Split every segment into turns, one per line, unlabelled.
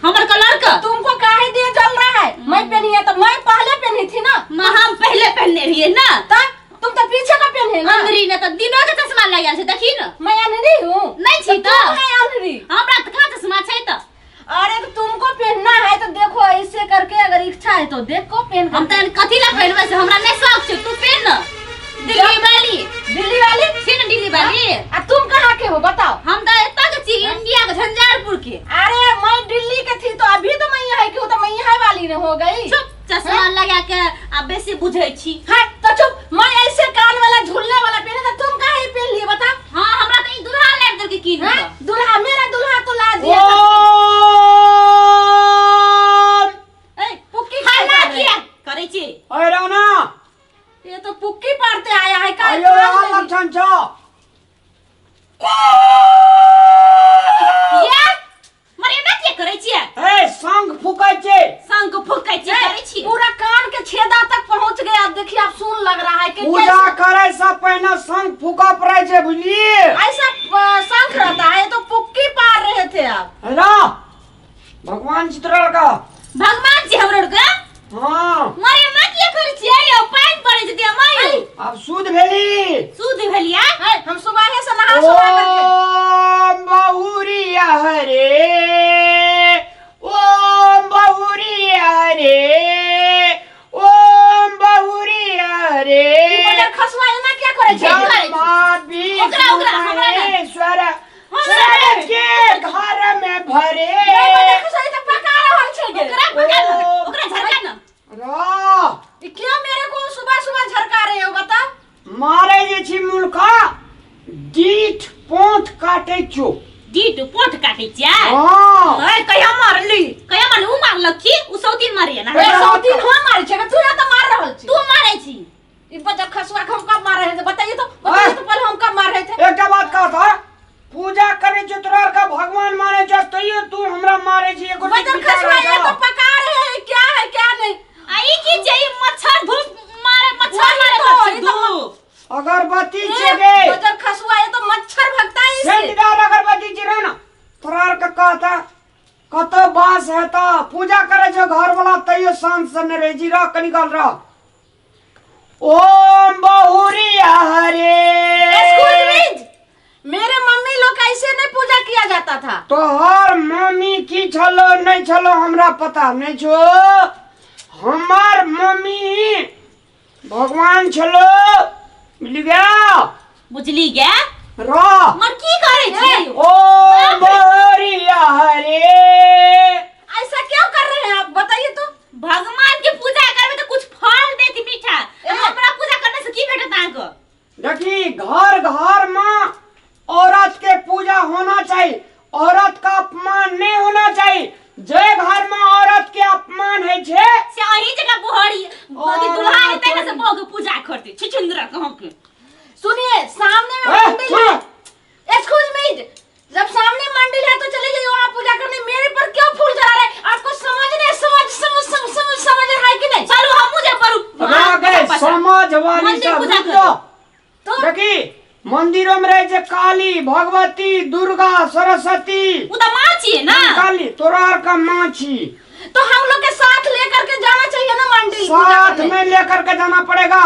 हमर कलर का।
तुमको काहे दिए जल रहा है? मैं पहनी है तो मैं पहले पहनी थी ना।
हम पहले पहनने रहिए ना।
तुम तो पीछे का पहने ना।
अंधरी ने तो दिनों के चश्मा लगा से देखी ना।
मैं अंधरी हूँ?
नहीं छी तो
अंधरी।
हमरा तो कहाँ चश्मा छै तो।
अरे तो तुमको पहनना है तो देखो ऐसे करके, अगर इच्छा है तो देखो पहन।
हम तो कथी ला पहनबे से हमरा नहीं शौक छै। तू पहन ना। दिल्ली वाली छी ना, दिल्ली वाली।
तुम कहाँ के हो बताओ?
हम तो एता के छी, इंडिया के झंझारपुर के।
अरे मैं दिल्ली के थी तो अभी तो मैं यहाँ की हूँ, तो मैं यहाँ वाली न हो गई।
चुप, चश्मा लगा के अब बेसी बुझै छी।
हां तो चुप। मैं ऐसे कान वाला झूलने वाला पहने था, तुम काहे पहन लिए बता?
हां हमरा तो ई दुल्हा लाग दल के कीन।
दुल्हा मेरा दुल्हा तो ला दिया। ए पुक्की
खाना किया करे छी।
ओए राना,
ये तो पुक्की पारते आया है का?
अयो लक्षण छ।
या मरे ना के करे छी।
ए संग फुकै छे।
संग फुकै छी करे छी।
पूरा कान के छेदा तक पहुंच गया। देखिए आप सुन लग रहा है कि
पूजा करे से पहले संग फुका पड़े छे, बुझलिए?
ऐसा शंख रहता है। तो पुक्की पार रहे थे आप।
हेलो भगवान चित्रल का।
भगवान जी हमरो का।
हां
मरे ना के करे छी। आयो पाइन पड़े छै ते मायो।
अब सूद भेली।
सूद भेलिया।
हम सुबह से नहा सुबह करके
ओम बहुरिया हरे, ओम बहुरिया हरे, ओम बहुरिया हरे।
ई बजर खसवाए ना क्या करे छै?
ओकरा
ईश्वर शरद के घर में भरे।
बजर खसवाए तो पका रहल छै गे।
ओकरा पका ना, ओकरा झरका ना।
रा
ई क्यों मेरे को सुबह सुबह झरका रहे हो बता?
मारे जे छी मुल्का डीठ पोंथ काटे छो।
डीट पोठ काटे छी।
हां
ए कहिया मारली? कहिया मारली? उ मारलक की? उ सौतीन मारिए ना।
ए सौतीन हम मारे छै, तू या तो मार रहल छी।
तू मारे छी।
ई बजर खसवा हम कब मार रहे थे बताइए तो? बताइए तो पहले हम कब मार रहे थे?
एक बात कहा था, पूजा करे छो तोरा का भगवान माने छो, तइयो तू हमरा मारे छी। एगो
बजर खसवा ये तो पका रहे हैं, क्या है क्या नहीं?
आई की जे मच्छर धूप मारे, मच्छर मारे धूप।
अगरबत्ती जगे
बजर खसवा ये तो मच्छर भगता है इससे।
सेंटदार अगरबत्ती जरे ना तोरा का कहता कत बास है ता पूजा करे छो घर वाला, तइयो शांत से न रह जीरा क निकल रहा। ओम बहुरिया हरे।
मेरे मम्मी लोग ऐसे नहीं पूजा किया जाता था।
तोहर मम्मी की छलो नहीं छलो हमरा पता नहीं छो। हमार मम्मी भगवान छलो, बुझली गया?
बुझली गया?
रा
मर की करे छी?
ओम बहुरिया हरे।
ऐसा क्यों कर रहे हैं आप बताइए तो?
भगवान की पूजा करबे तो कुछ फल देती मीठा। हमरा पूजा करने से की भेटत आको?
देखी घर घर में औरत के पूजा होना चाहिए, औरत का अपमान नहीं होना चाहिए। जे घर में औरत के अपमान है छे
से अही जगह बुहरी बदी दुल्हा हेतै ना से बहु के पूजा करते छिछुंदरा कहू के।
सुनिए सामने में मंदिर है। एक्सक्यूज मी, जब सामने मंदिर है तो चले जाइए वहाँ पूजा करने। मेरे पर क्यों फूल चढ़ा रहे? आपको समझ रहा है कि नहीं?
चलो हम मुझे पर
समाज वाली
मंदिर पूजा
सब
करो।
तो देखी मंदिरों में रहे जे काली, भगवती, दुर्गा, सरस्वती।
उ त मां छिए ना।
काली तोरा का मां छी,
तो हम लोग के साथ लेकर के जाना चाहिए ना मंदिर।
साथ में लेकर के जाना पड़ेगा।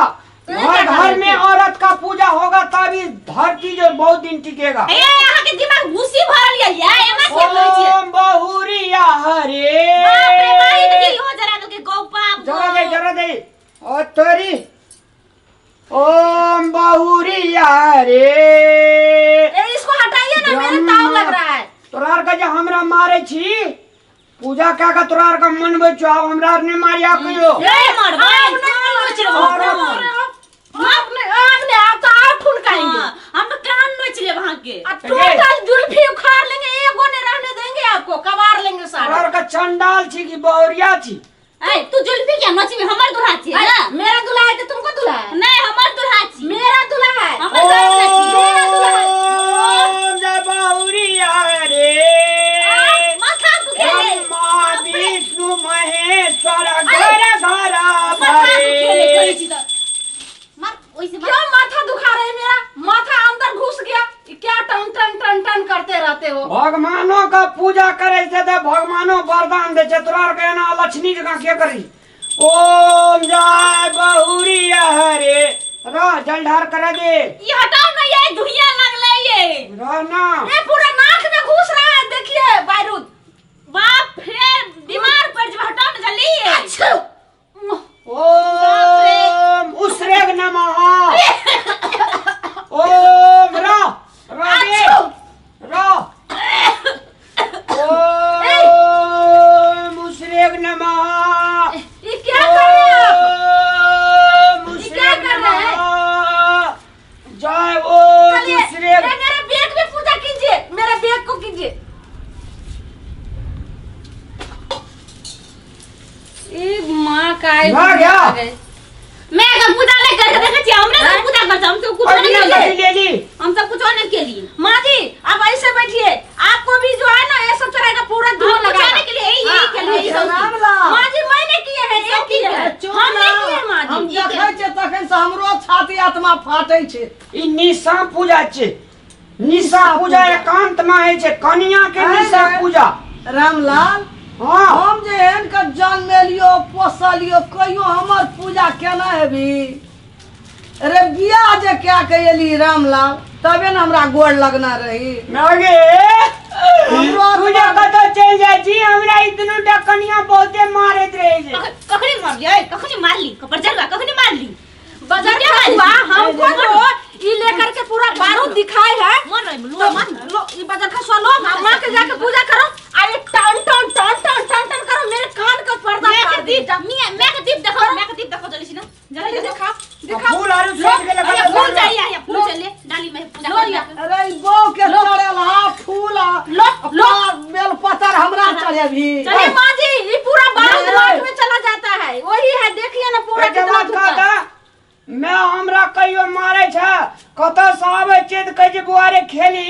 घर घर में औरत का पूजा होगा तभी धरती जो बहुत दिन टिकेगा।
ए यहाँ के दिमाग घुसी भरल या एना से बोलै छिए।
ओम बहुरिया हरे।
बाप रे माई देखी हो जरा तो के गोपाप
जरा दे और तोरी ओम बहुरिया हरे।
इसको हटाइए ना, मेरे ताव लग रहा है।
तोरार का जो हमरा मारे छी पूजा क्या का तोरार का मन बचो, अब हमरा ने मारिया कहियो।
ए मरबा नोच रे
आपने आप तो आप ठुनकाएंगे।
हम तो कान नोच ले वहां के।
टोटल जुल्फी उखाड़ लेंगे, एगो ने रहने देंगे आपको, कबार लेंगे सारा।
तोरार का चंडाल छी कि बहुरिया छी?
ए तू जुल्फी क्या नोची में हमर दुल्हा छी ना?
मेरा दुल्हा है तो तुमको दुल्हा है?
नहीं हमर दुल्हा छी।
मेरा दुल्हा है।
हमर दुल्हा छी।
मेरा दुल्हा है।
ओम जय बहुरिया हरे।
माथा दुखे
ब्रह्मा विष्णु महेश्वर घर घर
माथा दुखे करे
भरे।
छी तो मार ओइसे
क्यों माथा दुखा रहे? मेरा माथा अंदर घुस गया। क्या टन टन टन टन करते रहते करते हो?
भगवानों का पूजा करे से तो भगवानों वरदान दे छे। तोरा के ना लक्ष्मी जगह के करी। ओम जय बहुरी हरे रा जलधार करे दे।
ये हटाओ ना, ये धुइयां लगले ये।
रा ना
ये पूरा नाक में घुस रहा है, देखिए बारूद।
बाप रे, बीमार पड़ जा, हटाओ ना जल्दी।
अच्छा
ओम उसरेग नमः। ओम रा रा दे रा। ओम उसरेग नमः।
ये क्या कर रहे हैं आप?
ओम
ये क्या
उसरेग
कर रहे हैं?
नमः। जय ओम
चलिए,
उसरेग।
मेरे बेग में पूजा कीजिए, मेरे बेग को कीजिए। एक माँ का
भाग गया।
मैं का पूजा नहीं कर देखे छी, हमने तो पूजा करते, हम तो कुछ
और
नहीं
ये
के लिए,
ले ली।
हम सब कुछ नहीं के लिए।
माँ जी आप ऐसे बैठिए, आपको भी जो है ना ये सब तरह का पूरा धुआं
हम
लगा
बचाने के लिए यही के लिए ये सब चीज।
माँ जी मैंने किए हैं, ये किए हैं, हमने किए हैं, माँ
हम
जी।
देखै छै तखन से हमरो छाती आत्मा फाटै छै।
ई निशा पूजा छे। निशा पूजा एकांत में है छे, कन्या के निशा पूजा।
रामलाल
हाँ
हम जे एहन के जन्मेलियो पोसलियो कहियो हमर पूजा केना हेबी? अरे बियाह जे क्या के एली रामलाल तबे न हमरा गोड़ लगना रही।
नगे पूजा कत चल जाय छी। हमरा इतनो कन्या बहुते मारत रहे छे।
कखनी मार गए, कखनी मार ली, कपर जलवा कखनी मार ली।
बाजार क्या हुआ? हमको तो ये लेकर के पूरा बारूद दिखाए है।
मार रही
तो
लो मार।
लो ये बाजार का सो लो, माँ के जाके पूजा करो। अरे टन टन टन टन टन टन करो, मेरे कान का पर्दा
मैं
फाड़
के
दी।
दीप मैं के दीप देखो, मैं के दीप देखो जल्दी से ना।
जल्दी
जल्दी
दिखा
अब
दिखा।
फूल आरु फेंक के लगा।
अरे फूल चाहिए, यहाँ फूल चाहिए, डाली में पूजा
लो
कर
या।
लिया।
अरे ई बौ के चढ़ेल हा फूल आ
लो लो
बेल पत्तर हमरा चढ़ेबी।
चलिए माँ जी, ये पूरा बारूद लाट में चला जाता है। वही है, देखिए ना पूरा
एके
कितना
बात
धुआं।
कहता मैं हमरा कहियो मारे छ। कत से आवे छे त कहे बुआरे खेली।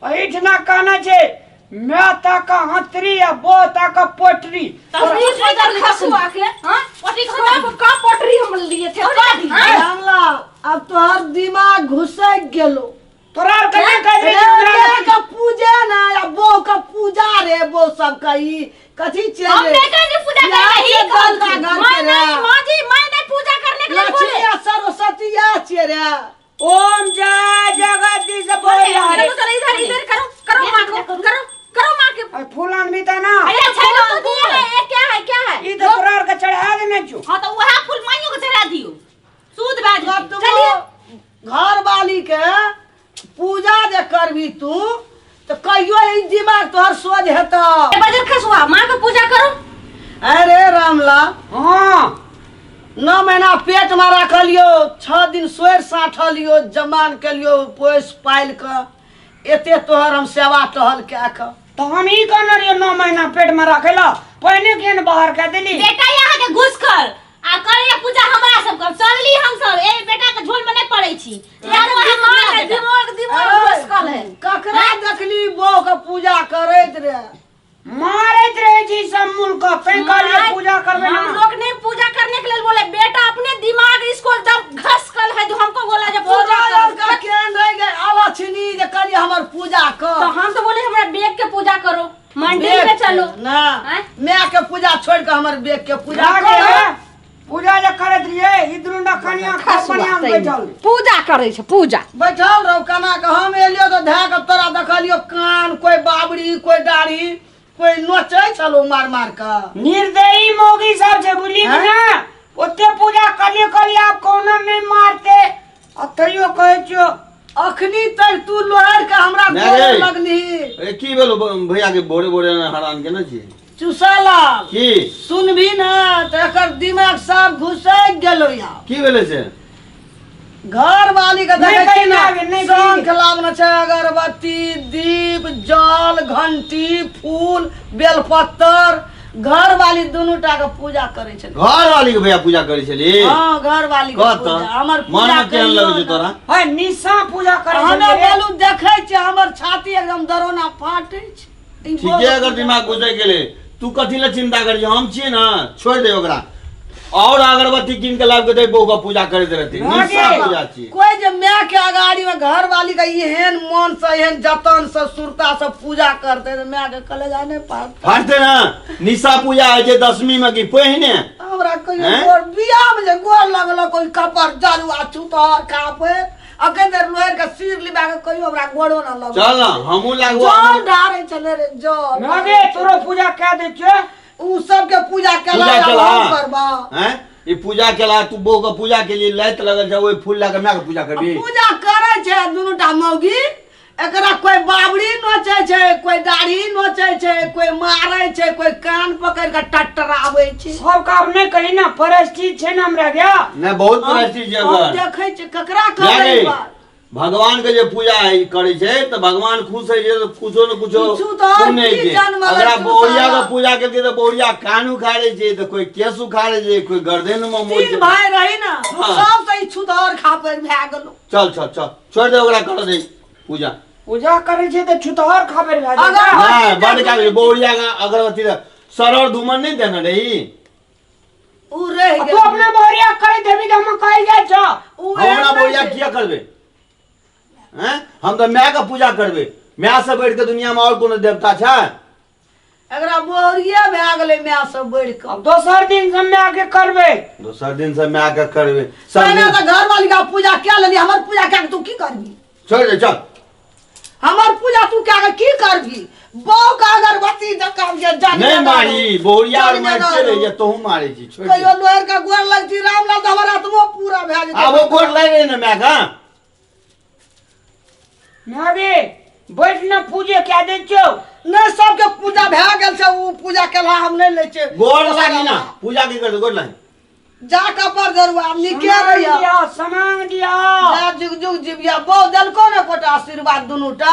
एठना कहना छे मैं तक हतरी या बो तक पोटरी।
तस्वीर बाजार खसुआ के, हाँ?
पोटरी
सब का पोटरी हम लिए थे। हाँ?
रामलाल अब तोहर दिमाग घुसैक गेलो।
तोरा कने
रे
कह
बे के पूजा ना या बौ के पूजा रे बौ सब कही कथी
हम
चले
नहीं कहेंगे पूजा करना ही
गल का घर
मैं
के
नहीं,
रे
माँ जी मैं नहीं पूजा करने के लिए
लक्ष्मी
बोले।
या सरस्वती या छिए रे।
ओम जय जगदीश बोल हरे।
चलो चलो इधर इधर करो करो माँ को करो करो माँ के।
फूलन भी था ना।
अरे अच्छा
फूल
लो
तो दिए हैं, ये क्या है क्या है?
ई तो तोरा के चढ़ा देने छु।
हाँ तो वह फूल माइयों को चढ़ा दियो, सूद बाज।
अब तुम घर वाली के पूजा जे करबी तू तो कहियो ई दिमाग तोहर सोझ हेतो।
ये बाजार खसुआ, माँ को पूजा करो।
अरे रामलाल
हाँ
9 महीना पेट में रखलियो, 6 दिन सोर साठलियो, जमान कलियो पोस पाइल के एते तोहर हम सेवा टहल के क।
तो हम ही कहना रहियो 9 महीना पेट में रखेला। पहले केन बाहर कह देली।
बेटा यहाँ के घुस कर आ करे पूजा हमरा सब कर चलली हम सब ए बेटा के झोल में नहीं पड़े छी। यार
दिमाग दिमाग दिमाग घुसकल है।
ककरा देखली बौ के पूजा करैत रे?
मारत रहे जी सब मुल्क पेंकालिए पूजा करबे ना।
हम लोग ने पूजा करने के लिए बोले, बेटा अपने दिमाग इसको जब घसकल है जो हमको बोला जब पूजा
पूजा
करो।
का केन रह गए आलछनी जे करी हमर पूजा
तो
कर।
हम तो बोले हमारा बेग के पूजा करो, मंदिर में चलो।
ना
हैं?
मैं के पूजा छोड़ के हमर बेग के पूजा
लागे
कर।
पूजा जे करत रहिए इधरुंडा कनिया खपनिया में बैठल।
पूजा करे छै पूजा।
बैठल रहो कना के हम एलियो तो धै के तोरा देखलियो कान कोई बाबरी कोई दाढ़ी कोई नोचै चलो मार मार के।
निर्दयी मोगी सब छे बुली
हैं?
ना। ओते पूजा करिए आप कोनो नहीं मारते। अतइयो कहे छो
अखनी तक तू लोहर के हमरा
नहीं
गोड़
रे।
लगनी।
ए की बोलो भैया के बोरे बोरे हरान के ना छी
चुसाला
की
सुनबी ना तो एकर दिमाग सब घुसैक गेलो या।
की भेले से
घर वाली के
नहीं
देखे छी
कही
ना
ना, नहीं
शंख
कही।
लावना छै, अगरबत्ती दीप जल घंटी फूल बेलपत्तर। घर वाली दुनू टा के पूजा करे छै।
घर वाली के भैया पूजा करे छली।
हाँ घर वाली के
कहत
पूजा हमर
मन
पूजा
में केहन लगे छै
करियो
तोरा?
ना।
है निशा पूजा करे
हमे
छे।
बोलू देखे छै हमर छाती एकदम दरोना फाटे छै।
ठीके अगर दिमाग घुसै गेले तू कथी ले चिंता करै छी? हम छी ना, छोड़ दे ओकरा। और अगरबत्ती कीन के लाभ के दे बहू का पूजा करते रहते निशा पूजा छी
कोई जे मैं के अगाड़ी में घर वाली का एहन मन से एहन जतन से सुरता से पूजा करते तो मैं के कलेजा नहीं पाता
फाटते ना निशा पूजा है जे 10वीं में की पहिने
हमरा कोई गोर बियाह में जे गोर लगल कोई कपर जरुआ छुतर खापे अके देर लोहर का सिर लिबा के कोई हमरा गोड़ो ना लग
चल ना हमू लागो
जल ढारे चले रे जल
नागे तोरो पूजा क्या दे छे
उ सब के पूजा केला करबा
हैं ये पूजा केला तू बहू का पूजा के लिए लाइट लगल जा ओए फूल लगा मैं के पूजा करबी
पूजा करे छे दुनुटा मौगी एकरा कोई बाबड़ी नोचे छे कोई दाढ़ी नोचे छे कोई मारे छे कोई कान पकड़ के टटरावे छे
सब काम नहीं कही ना परिस्थिति छे ना हमरा गया
ने बहुत परिस्थिति
हम
जगह
देखे छे ककरा करे बात
भगवान के जे पूजा है करे छे तो भगवान खुश है जे तो कुछो न कुछो
कुछो तो
सुने
की
छे
जन्म
अगर
लगे
बोरिया का पूजा करके तो बोरिया कान उखाड़े छे तो कोई केस उखाड़े छे कोई गर्दन में मोड़
तीन भाई रही ना
हाँ।
सब तो छुदर खापर भै गेलो
चल चल चल छोड़ दे ओकरा कर दे पूजा
पूजा करे छे तो छुतहर खाबर भाई
अगर
हां बड़ का बोरिया का अगरबत्ती सरल धूमन नहीं देना रही
उ रह
तू
गेल
अपने बोरिया करे देबी तो हम कहि जाय छ
हमरा बोरिया किया करबे हैं हम तो मैं का पूजा करबे मैं से बैठ के दुनिया में और कोनो देवता छै
एकरा बोरिया भै गेलै मैं सब बढ़ के
अब दोसर दिन से मैं आके करबे
दूसरा दिन से मैं का करबे सब
पहले
दिन
तो घर वाली का पूजा क्या लेली हमर पूजा क्या तू की करबी
छोड़ दे चल
हमर पूजा तू क्या के की करबी बौ का अगरबत्ती जका के जान
नहीं मारी बोरिया और मारते रहिए तो हूं मारे छी छोड़
कहियो
दे
लोहर का गोर लगती रामलाल तो हमर आत्मा पूरा भै जेतै
अब वो गोर लगे ना मैं का
नागे बैठ न पूजे क्या दे छो
नहीं सबके पूजा भै गेल छै उ पूजा केला हम नहीं ले छै
गोर लागी ना पूजा की कर दे गोर लागी
जा कपर जरुआ निके
सामान
रहिया
दिया सामान दिया
जा जुग जुग जिबिया बहु दलको ने कोटा आशीर्वाद दुनुटा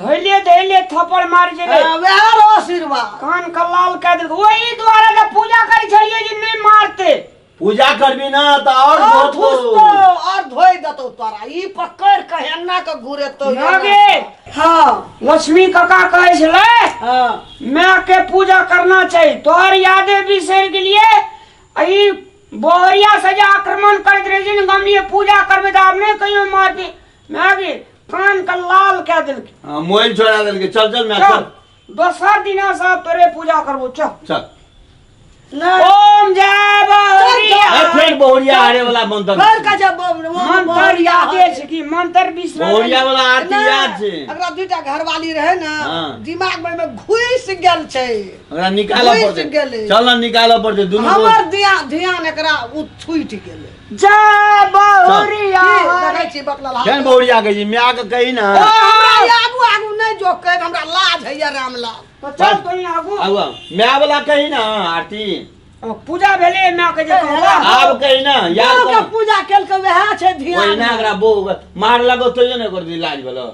धैले थप्पड़ मार जेबे
वह रो आशीर्वाद
कान का लाल कह दे वही द्वारा के पूजा करे छलिए जे नहीं मारते
पूजा करबी ना तो और
और
बहुत
ठुसतो और धोई दतो तोरा ई पकड़ के हेन्ना के घुरे तो
नागे
हां
लक्ष्मी काका कहे छले
हां
मैं के पूजा करना चाहिए तोहर यादें बिसर गेलिए ई बोरिया से जे आक्रमण करत रहे जिन गमी पूजा करबे त आपने कहियो मार दे नागे कान का लाल कह दिल
मोबाइल छोड़ा दे के चल चल मैं चल
दोसर दिना से तोरे पूजा करबो चल
चल
नहीं
ओम जय बोरिया
ए फिर बोरिया आरे वाला मंत्र
घर का जब
मंत्र याद है कि मंत्र बिसरा
बोरिया वाला आरती याद छे
अगर दूटा घर वाली रहे ना
हाँ।
दिमाग में घुस गेल छै
ओकरा निकालो
घुसि
पड़ते
गेलै।
चल ना निकालो पड़ते दोनों
हमर ध्यान एकरा उ छुटि गेलै
जय बोरिया
देखै छी बकला
केन बोरिया के जी मैं के कही ना
हमरा आगू आगू नहीं जो कह हमरा लाज है या रामलाल
तो चल तो यहाँ आगू
आवा मैं वाला कही ना आरती
पूजा भेले मैं के जे कहला
आप कही ना याद
के
कर
पूजा केल के वह छै
ओइ
ध्यान
ना एकरा बो मार लगो तो ने कर दी लाज भलो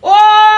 ओम